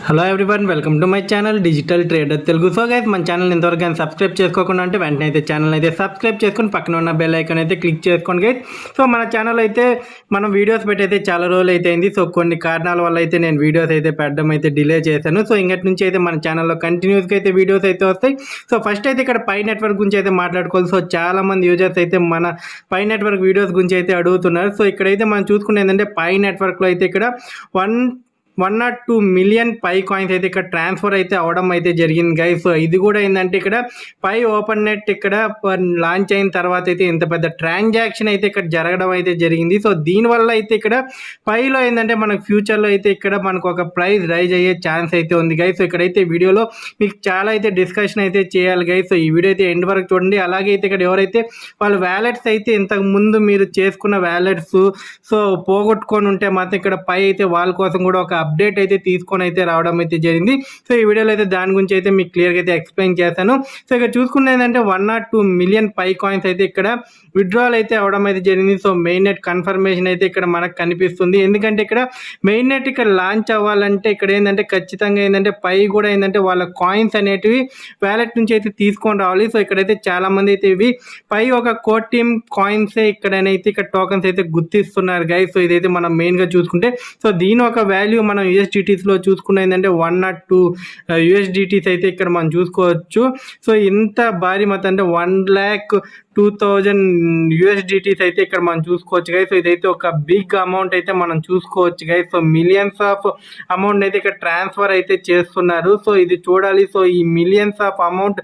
Hello everyone, welcome to my channel digital trader Telugu. So guys, మన channel ఇంతవరకు కానీ subscribe చేసుకోకుండా అంటే వెంటనే అయితే ఛానల్ అయితే సబ్స్క్రైబ్ చేసుకొని పక్కన ఉన్న బెల్ ఐకాన్ అయితే క్లిక్ చేసుకోండి గైస్. సో మన ఛానల్ అయితే మనం వీడియోస్ పెట్టి అయితే చాలా రోజులు అయితే అయింది. సో కొన్ని కారణాల వల్ల అయితే నేను వీడియోస్ అయితే పెట్టడం అయితే డిలే చేశాను. సో ఇంకటి నుంచి అయితే మన ఛానల్లో కంటిన్యూస్గా అయితే వీడియోస్ అయితే వస్తాయి. సో ఫస్ట్ అయితే ఇక్కడ పై నెట్వర్క్ గురించి అయితే మాట్లాడుకోవాలి. సో చాలా మంది యూజర్స్ అయితే మన పై నెట్వర్క్ వీడియోస్ గురించి అయితే అడుగుతున్నారు. సో ఇక్కడైతే మనం చూసుకునే ఏంటంటే పై నెట్వర్క్లో అయితే ఇక్కడ 102 మిలియన్ పై కాయిన్స్ అయితే ఇక్కడ ట్రాన్స్ఫర్ అయితే అవడం అయితే జరిగింది గైస్. సో ఇది కూడా ఏంటంటే ఇక్కడ పై ఓపెన్ నెట్ ఇక్కడ లాంచ్ అయిన తర్వాత అయితే ఇంత పెద్ద ట్రాన్సాక్షన్ అయితే ఇక్కడ జరగడం అయితే జరిగింది. సో దీనివల్ల అయితే ఇక్కడ పైలో ఏంటంటే మనకు ఫ్యూచర్లో అయితే ఇక్కడ మనకు ఒక ప్రైస్ రైజ్ అయ్యే ఛాన్స్ అయితే ఉంది గైస్. సో ఇక్కడైతే వీడియోలో మీకు చాలా అయితే డిస్కషన్ అయితే చేయాలి గైస్. సో ఈ వీడియో అయితే ఎండ్ వరకు చూడండి. అలాగే అయితే ఇక్కడ ఎవరైతే వాళ్ళ వ్యాలెట్స్ అయితే ఇంతకు ముందు మీరు చేసుకున్న వ్యాలెట్స్ సో పోగొట్టుకొని ఉంటే మాత్రం ఇక్కడ పై అయితే వాళ్ళ కోసం కూడా ఒక అప్డేట్ అయితే తీసుకొని అయితే రావడం అయితే జరిగింది. సో ఈ వీడియోలో అయితే దాని గురించి అయితే మీకు క్లియర్గా అయితే ఎక్స్ప్లెయిన్ చేస్తాను. సో ఇక్కడ చూసుకునేది ఏంటంటే 102 మిలియన్ పై కాయిన్స్ అయితే ఇక్కడ విత్డ్రాల్ అయితే అవడం అయితే జరిగింది. సో మెయిన్ నెట్ కన్ఫర్మేషన్ అయితే ఇక్కడ మనకు కనిపిస్తుంది. ఎందుకంటే ఇక్కడ మెయిన్ నెట్ ఇక్కడ లాంచ్ అవ్వాలంటే ఇక్కడ ఏంటంటే ఖచ్చితంగా ఏంటంటే పై కూడా ఏంటంటే వాళ్ళ కాయిన్స్ అనేటివి వ్యాలెట్ నుంచి అయితే తీసుకొని రావాలి. సో ఇక్కడైతే చాలా మంది అయితే ఇవి పై ఒక కోర్ టీమ్ కాయిన్స్ ఇక్కడనైతే ఇక్కడ టోకన్స్ అయితే గుర్తిస్తున్నారు గైస్. సో ఇదైతే మనం మెయిన్గా చూసుకుంటే సో దీని ఒక వాల్యూ మనం యూఎస్డిటీస్లో చూసుకున్న ఏంటంటే 102 యూఎస్డిటీస్ అయితే ఇక్కడ మనం చూసుకోవచ్చు. సో ఇంత భారీ మొత్తం అంటే 1,02,000 యూఎస్డిటీస్ అయితే ఇక్కడ మనం చూసుకోవచ్చు గైస్. సో ఇదైతే ఒక బిగ్ అమౌంట్ అయితే మనం చూసుకోవచ్చు guys. So millions of amount అయితే ఇక్కడ ట్రాన్స్ఫర్ అయితే చేస్తున్నారు. సో ఇది చూడాలి. సో ఈ మిలియన్స్ ఆఫ్ అమౌంట్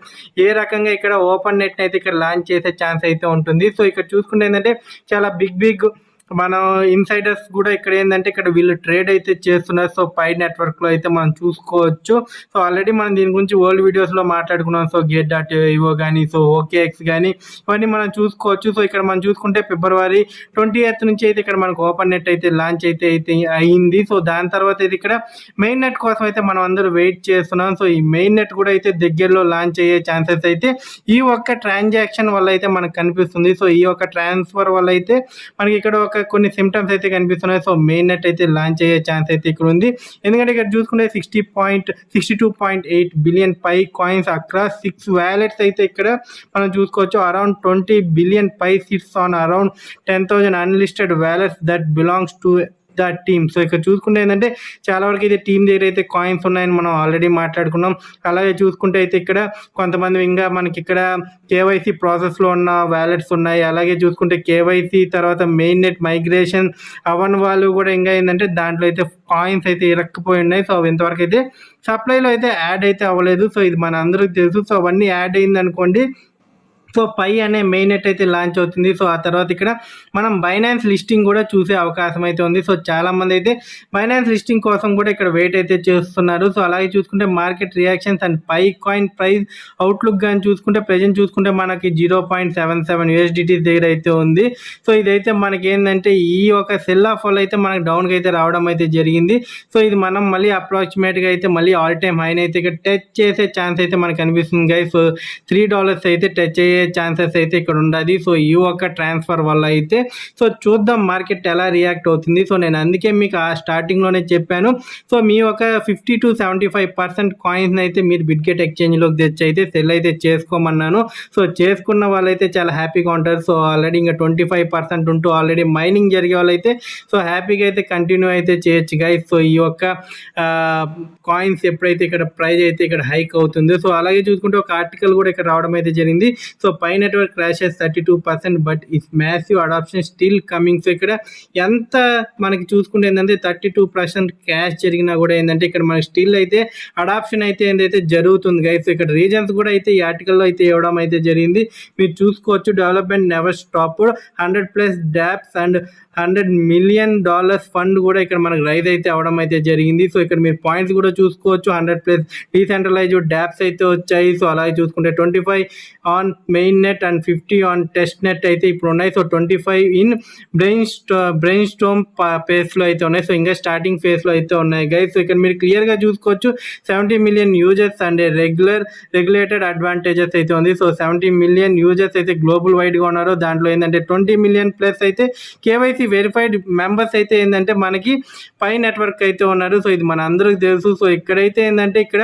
ఏ రకంగా ఇక్కడ ఓపెన్ నెట్ అయితే ఇక్కడ లాంచ్ చేసే ఛాన్స్ అయితే ఉంటుంది. సో ఇక్కడ చూసుకుంటే ఏంటంటే చాలా బిగ్ మన ఇన్సైడర్స్ కూడా ఇక్కడ ఏంటంటే ఇక్కడ వీళ్ళు ట్రేడ్ అయితే చేస్తున్నారు. సో పై నెట్వర్క్లో అయితే మనం చూసుకోవచ్చు. సో ఆల్రెడీ మనం దీని గురించి ఓల్డ్ వీడియోస్లో మాట్లాడుకున్నాం. సో Gate.io కానీ సో OKX కానీ ఇవన్నీ మనం చూసుకోవచ్చు. సో ఇక్కడ మనం చూసుకుంటే February 20th నుంచి అయితే ఇక్కడ మనకు ఓపెన్ నెట్ అయితే లాంచ్ అయితే అయింది. సో దాని తర్వాత అయితే ఇక్కడ మెయిన్ నెట్ కోసం అయితే మనం అందరూ వెయిట్ చేస్తున్నాం. సో ఈ మెయిన్ నెట్ కూడా అయితే దగ్గరలో లాంచ్ అయ్యే ఛాన్సెస్ అయితే ఈ ఒక్క ట్రాన్సాక్షన్ వల్ల అయితే మనకు కనిపిస్తుంది. సో ఈ ఒక్క ట్రాన్స్ఫర్ వల్ల అయితే మనకి ఇక్కడ ఒక కొన్ని సిమ్టమ్స్ అయితే కనిపిస్తున్నాయి. సో మెయిన్ నెట్ అయితే లాంచ్ అయ్యే ఛాన్స్ అయితే ఇక్కడ ఉంది. ఎందుకంటే ఇక్కడ చూసుకుంటే 62.8 billion Pi coins across 6 wallets అయితే ఇక్కడ మనం చూసుకోవచ్చు. Around 20 billion Pi sits on around 10,000 unlisted wallets that belongs to the team. So ఇక్కడ చూసుకుంటే ఏంటంటే చాలా వరకు అయితే టీమ్ దగ్గర అయితే కాయిన్స్ ఉన్నాయని మనం ఆల్రెడీ మాట్లాడుకున్నాం. అలాగే చూసుకుంటే అయితే ఇక్కడ కొంతమంది ఇంకా మనకి ఇక్కడ కేవైసీ ప్రాసెస్లో ఉన్న వ్యాలెట్స్ ఉన్నాయి. అలాగే చూసుకుంటే కేవైసీ తర్వాత మెయిన్ నెట్ మైగ్రేషన్ అవన్నీ వాళ్ళు కూడా ఇంకా ఏంటంటే దాంట్లో అయితే కాయిన్స్ అయితే ఇరక్కపోయి ఉన్నాయి. సో అవి ఇంతవరకు అయితే సప్లైలో అయితే యాడ్ అయితే అవ్వలేదు. సో ఇది మన అందరికీ తెలుసు. సో అవన్నీ యాడ్ అయింది అనుకోండి. సో పై అనే మెయిన్ నెట్ అయితే లాంచ్ అవుతుంది. సో ఆ తర్వాత ఇక్కడ మనం బైనాన్స్ లిస్టింగ్ కూడా చూసే అవకాశం అయితే ఉంది. సో చాలామంది అయితే బైనాన్స్ లిస్టింగ్ కోసం కూడా ఇక్కడ వెయిట్ అయితే చేస్తున్నారు. సో అలాగే చూసుకుంటే market reactions and Pi coin price outlook కానీ చూసుకుంటే ప్రజెంట్ చూసుకుంటే మనకి 0.77 యూఎస్డిటీ దగ్గర అయితే ఉంది. సో ఇదైతే మనకి ఏంటంటే ఈ ఒక సెల్ ఆఫ్ వల్ల అయితే మనకి డౌన్కి అయితే రావడం అయితే జరిగింది. సో ఇది మనం మళ్ళీ అప్రాక్సిమేట్గా అయితే మళ్ళీ ఆల్ టైమ్ హైన్ అయితే ఇక్కడ టచ్ చేసే ఛాన్స్ అయితే మనకు కనిపిస్తుంది గైస్. సో $3 అయితే టచ్ అయ్యే ఛాన్సెస్ అయితే ఇక్కడ ఉండదు. సో ఈ ఒక్క ట్రాన్స్ఫర్ వల్ల అయితే సో చూద్దాం మార్కెట్ ఎలా రియాక్ట్ అవుతుంది. సో నేను అందుకే మీకు ఆ స్టార్టింగ్లోనే చెప్పాను. సో మీ ఒక 50 to 75% కాయిన్స్ అయితే మీరు బిట్గెట్ ఎక్స్చేంజ్లోకి తెచ్చి అయితే సెల్ అయితే చేసుకోమన్నాను. సో చేసుకున్న వాళ్ళైతే చాలా హ్యాపీగా ఉంటారు. సో ఆల్రెడీ ఇంకా 25% ఉంటూ ఆల్రెడీ మైనింగ్ జరిగే వాళ్ళైతే సో హ్యాపీగా అయితే కంటిన్యూ అయితే చేయొచ్చు గైస్. సో ఈ యొక్క కాయిన్స్ ఎప్పుడైతే ఇక్కడ ప్రైస్ అయితే ఇక్కడ హైక్ అవుతుందో సో అలాగే చూసుకుంటే ఒక ఆర్టికల్ కూడా ఇక్కడ రావడం అయితే జరిగింది. So Pi network crashes 32% but is massive adoption still coming. So ఇక్కడ ఎంత మనకి చూసుకుంటే ఏంటంటే 32% క్యాష్ జరిగినా కూడా ఏంటంటే ఇక్కడ మనకి స్టిల్ అయితే అడాప్షన్ అయితే ఏంటైతే జరుగుతుంది గైస్. సో ఇక్కడ రీజన్స్ కూడా అయితే ఈ ఆర్టికల్లో అయితే ఇవ్వడం అయితే జరిగింది. మీరు చూసుకోవచ్చు. Development never stopped, 100+ డాప్స్ and $100 million fund కూడా ఇక్కడ మనకు రైజ్ అయితే అవడం అయితే జరిగింది. సో ఇక్కడ మీరు పాయింట్స్ కూడా చూసుకోవచ్చు. 100+ డీసెంట్రలైజ్డ్ డాప్స్ అయితే వచ్చాయి. సో అలాగే చూసుకుంటే 25 on main net and 50 on test net అయితే ఇప్పుడు ఉన్నాయి. సో 25 ఇన్ బ్రెయిన్ స్టోమ్ ఫేస్లో అయితే ఉన్నాయి. సో ఇంకా స్టార్టింగ్ ఫేస్లో అయితే ఉన్నాయి గైస్. సో ఇక్కడ మీరు క్లియర్గా చూసుకోవచ్చు. 70 million users and regulated advantages అయితే ఉంది. సో 70 మిలియన్ యూజర్స్ అయితే గ్లోబల్ వైడ్గా ఉన్నారు. దాంట్లో ఏంటంటే 20 మిలియన్ ప్లస్ అయితే కేవైసీ వెరిఫైడ్ మెంబర్స్ అయితే ఏంటంటే మనకి పై నెట్వర్క్ అయితే ఉన్నారు. సో ఇది మన అందరికి తెలుసు. సో ఇక్కడైతే ఏంటంటే ఇక్కడ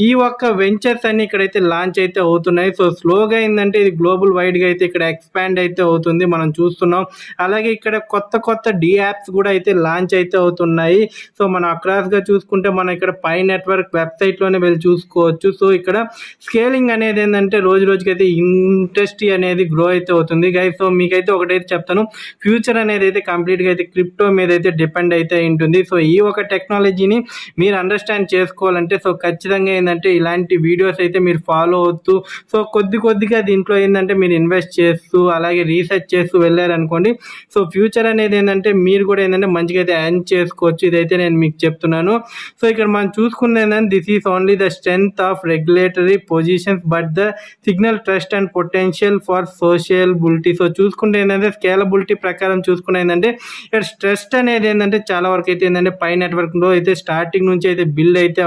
ఈ ఒక్క వెంచర్స్ అన్ని ఇక్కడైతే లాంచ్ అయితే అవుతున్నాయి. సో స్లోగా ఏంటంటే ఇది గ్లోబల్ వైడ్గా అయితే ఇక్కడ ఎక్స్పాండ్ అయితే అవుతుంది, మనం చూస్తున్నాం. అలాగే ఇక్కడ కొత్త డి యాప్స్ కూడా అయితే లాంచ్ అయితే అవుతున్నాయి. సో మనం అక్రాస్గా చూసుకుంటే మనం ఇక్కడ పై నెట్వర్క్ వెబ్సైట్లోనే వెళ్ళి చూసుకోవచ్చు. సో ఇక్కడ స్కేలింగ్ అనేది ఏంటంటే రోజు రోజుకి అయితే ఇండస్ట్రీ అనేది గ్రో అయితే అవుతుంది గైస్. సో మీకైతే ఒకటైతే చెప్తాను, ఫ్యూచర్ అనేది అయితే కంప్లీట్గా అయితే క్రిప్టో మీద అయితే డిపెండ్ అయితే ఉంటుంది. సో ఈ ఒక టెక్నాలజీని మీరు అండర్స్టాండ్ చేసుకోవాలంటే సో ఖచ్చితంగా ఏంటంటే ఇలాంటి వీడియోస్ అయితే మీరు ఫాలో అవుతూ సో కొద్దిగా దీంట్లో ఏంటంటే మీరు ఇన్వెస్ట్ చేస్తూ అలాగే రీసెర్చ్ చేస్తూ వెళ్ళారనుకోండి, సో ఫ్యూచర్ అనేది ఏంటంటే మీరు కూడా ఏంటంటే మంచిగా అయితే ఎర్న్ చేసుకోవచ్చు. ఇదైతే నేను మీకు చెప్తున్నాను. సో ఇక్కడ మనం చూసుకున్నది ఏంటంటే this is only the strength of regulatory positions but the signal trust and potential for sociability. So చూసుకుంటే ఏంటంటే స్కేలబిలిటీ ప్రకారం చూసుకునే ఏంటంటే ఇక్కడ ట్రస్ట్ అనేది ఏంటంటే చాలా వరకు అయితే ఏంటంటే పై నెట్వర్క్లో అయితే స్టార్టింగ్ నుంచి అయితే బిల్డ్ అయితే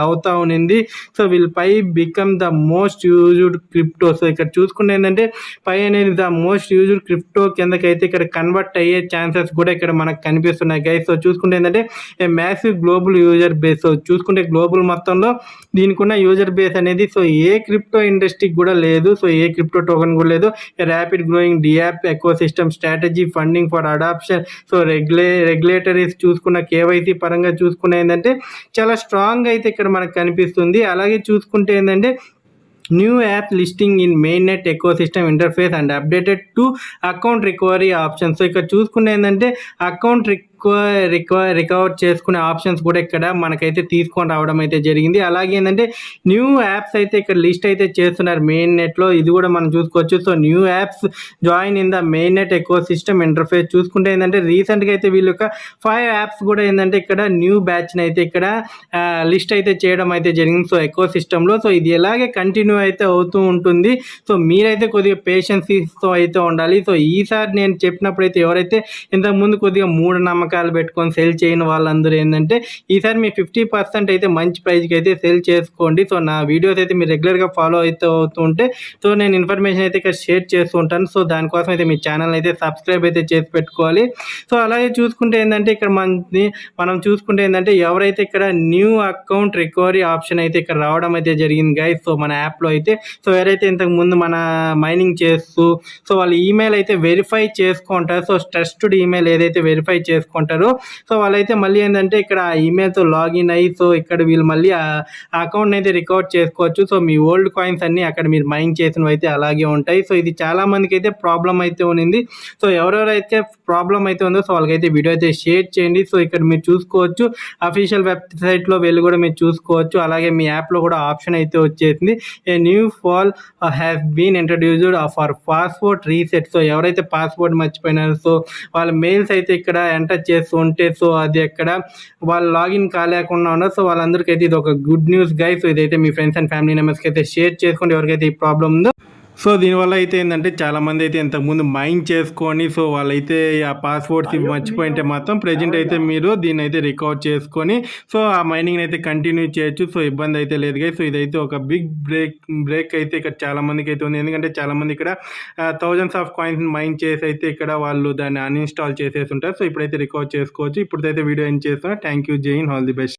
అవుతా ఉన్నింది. సో వీళ్ళు Pi become the most used crypto. So ఇక్కడ చూసుకుంటే ఏంటంటే పై అనేది ద మోస్ట్ యూజ్డ్ క్రిప్టో కిందకైతే ఇక్కడ కన్వర్ట్ అయ్యే ఛాన్సెస్ కూడా ఇక్కడ మనకు కనిపిస్తున్నాయి గైస్. సో చూసుకుంటే ఏంటంటే massive global user base. So చూసుకుంటే గ్లోబల్ మొత్తంలో దీనికి ఉన్న యూజర్ బేస్ అనేది సో ఏ క్రిప్టో ఇండస్ట్రీకి కూడా లేదు. సో ఏ క్రిప్టో టోకెన్ కూడా లేదు. Rapid growing dapp ecosystem strategy funding for adoption. So regulatories చూసుకున్న కేవైసీ పరంగా చూసుకున్న ఏంటంటే చాలా స్ట్రాంగ్ అయితే ఇక్కడ మనకు కనిపిస్తుంది. అలాగే చూసుకుంటే ఏంటంటే new app listing in main net eco system interface and updated to account recovery option. So ఇక్కడ చూసుకుంటే ఏంటంటే అకౌంట్ రికవర్ చేసుకునే ఆప్షన్స్ కూడా ఇక్కడ మనకైతే తీసుకొని రావడం అయితే జరిగింది. అలాగే ఏంటంటే న్యూ యాప్స్ అయితే ఇక్కడ లిస్ట్ అయితే చేస్తున్నారు మెయిన్ నెట్లో, ఇది కూడా మనం చూసుకోవచ్చు. So new apps join in the main net eco system interface. చూసుకుంటే ఏంటంటే రీసెంట్గా అయితే వీళ్ళు ఒక 5 యాప్స్ కూడా ఏంటంటే ఇక్కడ న్యూ బ్యాచ్ని అయితే ఇక్కడ లిస్ట్ అయితే చేయడం అయితే జరిగింది సో ఎకో సిస్టంలో. సో ఇది ఎలాగే కంటిన్యూ అయితే అవుతూ ఉంటుంది. సో మీరైతే కొద్దిగా పేషెన్సీతో అయితే ఉండాలి. సో ఈసారి నేను చెప్పినప్పుడు అయితే ఎవరైతే ఇంతకుముందు కొద్దిగా మూఢనమ్మకాలు పెట్టుకొని సెల్ చేయని వాళ్ళందరూ ఏంటంటే ఈసారి మీ 50% అయితే మంచి ప్రైజ్కి అయితే సెల్ చేసుకోండి. సో నా వీడియోస్ అయితే మీరు రెగ్యులర్గా ఫాలో అయితే అవుతూ ఉంటే సో నేను ఇన్ఫర్మేషన్ అయితే ఇక్కడ షేర్ చేస్తూ ఉంటాను. సో దానికోసం అయితే మీ ఛానల్ అయితే సబ్స్క్రైబ్ అయితే చేసి పెట్టుకోవాలి. సో అలాగే చూసుకుంటే ఏంటంటే ఇక్కడ మనం చూసుకుంటే ఏంటంటే ఎవరైతే ఇక్కడ న్యూ అకౌంట్ రికవరీ ఆప్షన్ అయితే ఇక్కడ రావడం అయితే జరిగింది గైస్. సో మన యాప్లో అయితే సో ఎవరైతే ఇంతకు ముందు మన మైనింగ్ చేస్తూ సో వాళ్ళ ఈమెయిల్ అయితే వెరిఫై చేసుకుంటారు. సో ట్రస్టెడ్ ఈమెయిల్ ఏదైతే వెరిఫై చేసుకుంటారో సో వాళ్ళైతే మళ్ళీ ఏంటంటే ఇక్కడ ఆ ఈమెయిల్తో లాగిన్ అయ్యి సో ఇక్కడ వీళ్ళు మళ్ళీ ఆ అకౌంట్ అయితే రికవర్ చేసుకోవచ్చు. సో మీ ఓల్డ్ కాయిన్స్ అన్ని అక్కడ మీరు మైన్ చేసినవి అయితే అలాగే ఉంటాయి. సో ఇది చాలా మందికి అయితే ప్రాబ్లం అయితే ఉంది. సో ఎవరెవరైతే ప్రాబ్లం అయితే ఉందో సో వాళ్ళకైతే వీడియో అయితే షేర్ చేయండి. సో ఇక్కడ మీరు చూసుకోవచ్చు, అఫీషియల్ వెబ్సైట్లో వెళ్ళి కూడా మీరు చూసుకోవచ్చు. అలాగే మీ యాప్లో కూడా ఆప్షన్ అయితే వచ్చేసింది, a new fall has been introduced for password reset. So ఎవరైతే పాస్వర్డ్ మర్చిపోయినారో సో వాళ్ళ మెయిల్స్ అయితే ఇక్కడ ఎంటర్ చేస్తూ ఉంటే సో అది ఎక్కడ వాళ్ళు లాగిన్ కాలేకుండా ఉన్నారు. సో వాళ్ళందరికీ అయితే ఇది ఒక గుడ్ న్యూస్ గైస్. సో ఇదైతే మీ ఫ్రెండ్స్ అండ్ ఫ్యామిలీ మెంబర్స్కి అయితే షేర్ చేసుకోండి ఎవరికైతే ఈ ప్రాబ్లం ఉందో. సో దీనివల్ల అయితే ఏంటంటే చాలామంది అయితే ఇంతకుముందు మైండ్ చేసుకొని సో వాళ్ళైతే ఆ పాస్వర్డ్స్ మర్చిపోయింటే మాత్రం ప్రజెంట్ అయితే మీరు దీన్ని అయితే రికవర్ చేసుకొని సో ఆ మైనింగ్ అయితే కంటిన్యూ చేయొచ్చు. సో ఇబ్బంది అయితే లేదు కదా. సో ఇదైతే ఒక బిగ్ బ్రేక్ అయితే ఇక్కడ చాలామందికి అయితే ఉంది. ఎందుకంటే చాలామంది ఇక్కడ థౌజండ్స్ ఆఫ్ కాయిన్స్ మైన్ చేసి అయితే ఇక్కడ వాళ్ళు దాన్ని అన్ఇన్స్టాల్ చేసేసి ఉంటారు. సో ఇప్పుడైతే రికవర్ చేసుకోవచ్చు. ఇప్పుడైతే వీడియో ఏం చేస్తున్నా. థ్యాంక్ యూ, జై హింద్, ఆల్ ది బెస్ట్.